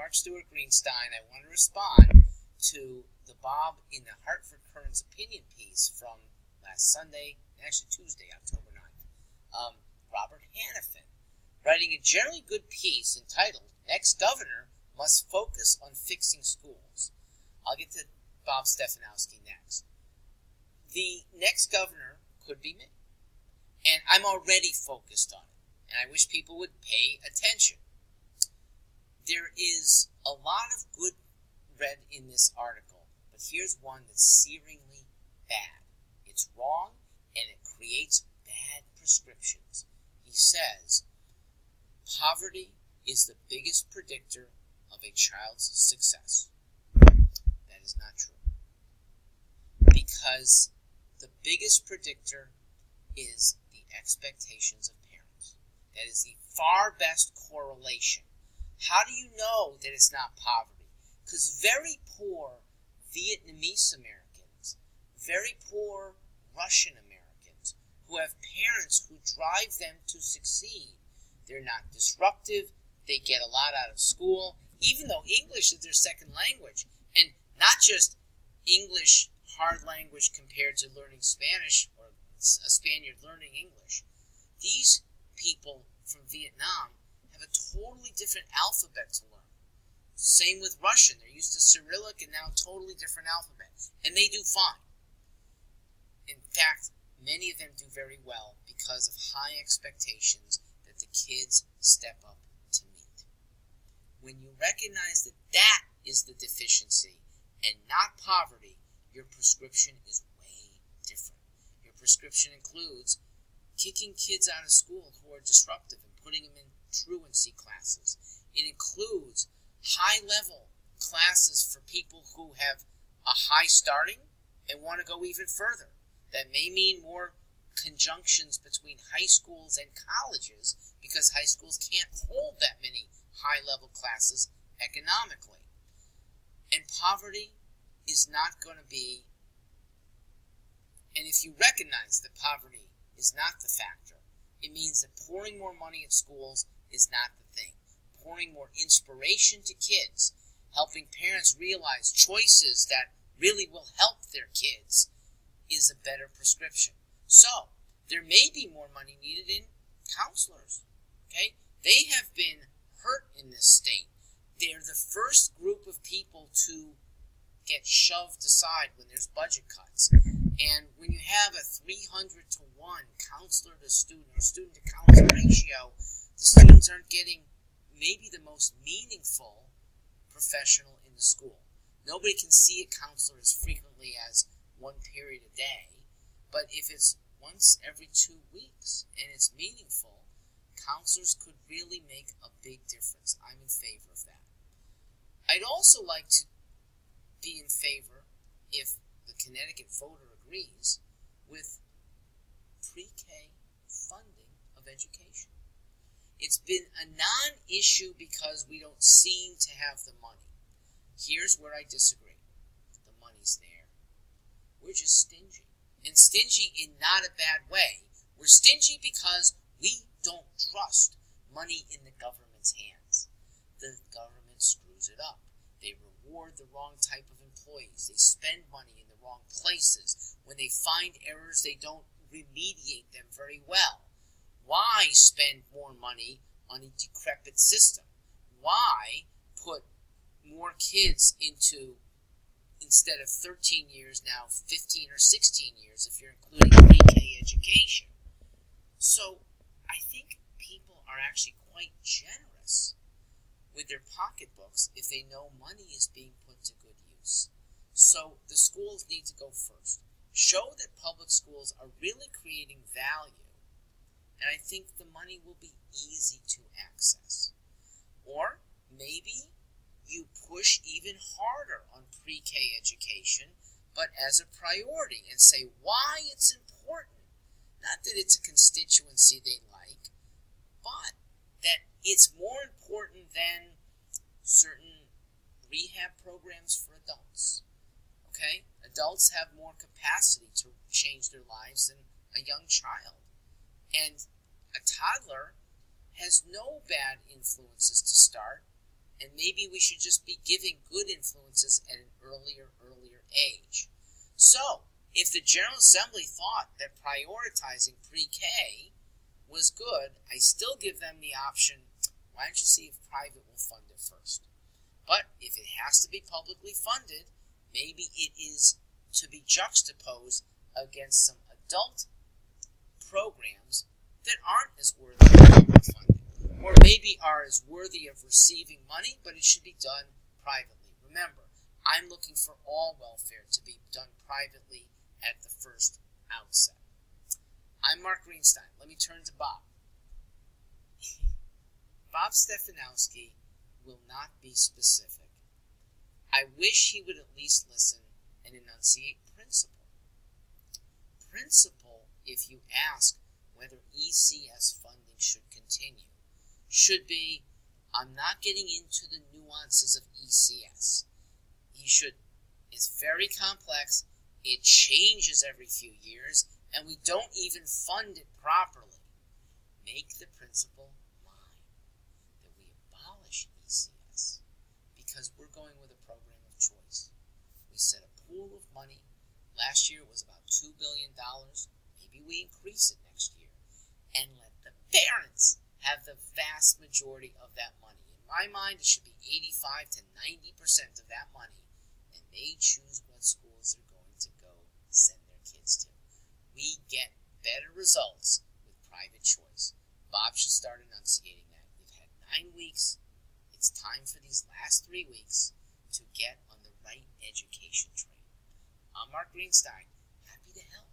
Mark Stewart Greenstein. I want to respond to the Bob in the Hartford Courant's opinion piece from last Sunday, actually Tuesday, October 9th. Robert Hannafin, writing a generally good piece entitled, Next Governor Must Focus on Fixing Schools. I'll get to Bob Stefanowski next. The next governor could be me. And I'm already focused on it. And I wish people would pay attention. There is a lot of good read in this article, but here's one that's searingly bad. It's wrong, and it creates bad prescriptions. He says, poverty is the biggest predictor of a child's success. That is not true. Because the biggest predictor is the expectations of parents. That is the far best correlation. How do you know that it's not poverty? Because very poor Vietnamese Americans, very poor Russian Americans, who have parents who drive them to succeed, they're not disruptive, they get a lot out of school, even though English is their second language, and not just English hard language compared to learning Spanish or a Spaniard learning English. These people from Vietnam have a totally different alphabet to learn. Same with Russian. They're used to Cyrillic and now totally different alphabet. And they do fine. In fact, many of them do very well because of high expectations that the kids step up to meet. When you recognize that that is the deficiency and not poverty, your prescription is way different. Your prescription includes kicking kids out of school who are disruptive and putting them in truancy classes. It includes high-level classes for people who have a high starting and want to go even further. That may mean more conjunctions between high schools and colleges because high schools can't hold that many high-level classes economically. And poverty is not going to be, and if you recognize that poverty is not the factor, it means that pouring more money at schools is not the thing. Pouring more inspiration to kids, helping parents realize choices that really will help their kids is a better prescription. So, there may be more money needed in counselors. Okay? They have been hurt in this state. They're the first group of people to get shoved aside when there's budget cuts. And when you have a 300 to 1 counselor to student or student to counselor ratio, the students aren't getting maybe the most meaningful professional in the school. Nobody can see a counselor as frequently as one period a day, but if it's once every 2 weeks and it's meaningful, counselors could really make a big difference. I'm in favor of that. I'd also like to be in favor, if the Connecticut voter agrees, with pre-K funding of education. It's been a non-issue because we don't seem to have the money. Here's where I disagree. The money's there. We're just stingy. And stingy in not a bad way. We're stingy because we don't trust money in the government's hands. The government screws it up. They reward the wrong type of employees. They spend money in the wrong places. When they find errors, they don't remediate them very well. Why spend more money on a decrepit system? Why put more kids into, instead of 13 years now, 15 or 16 years if you're including pre-K education? So I think people are actually quite generous with their pocketbooks if they know money is being put to good use. So the schools need to go first. Show that public schools are really creating value, and I think the money will be easy to access. Or maybe you push even harder on pre-K education, but as a priority, and say why it's important. Not that it's a constituency they like, but that it's more important than certain rehab programs for adults. Okay? Adults have more capacity to change their lives than a young child. And a toddler has no bad influences to start, and maybe we should just be giving good influences at an earlier age. So, if the General Assembly thought that prioritizing pre-K was good, I still give them the option, why don't you see if private will fund it first? But if it has to be publicly funded, maybe it is to be juxtaposed against some adult programs that aren't as worthy of public funding, or maybe are as worthy of receiving money, but it should be done privately. Remember, I'm looking for all welfare to be done privately at the first outset. I'm Mark Greenstein. Let me turn to Bob. Bob Stefanowski will not be specific. I wish he would at least listen and enunciate principle. Principle, if you ask whether ECS funding should continue, should be, I'm not getting into the nuances of ECS. It's very complex, it changes every few years, and we don't even fund it properly. Make the principle mine, that we abolish ECS, because we're going with a program of choice. We set a pool of money. Last year it was about $2 billion. Maybe we increase it next year, and let the parents have the vast majority of that money. In my mind, it should be 85 to 90% of that money, and they choose what schools they're going to go send their kids to. We get better results with private choice. Bob should start enunciating that. We've had 9 weeks. It's time for these last 3 weeks to get on the right education train. I'm Mark Greenstein. Happy to help.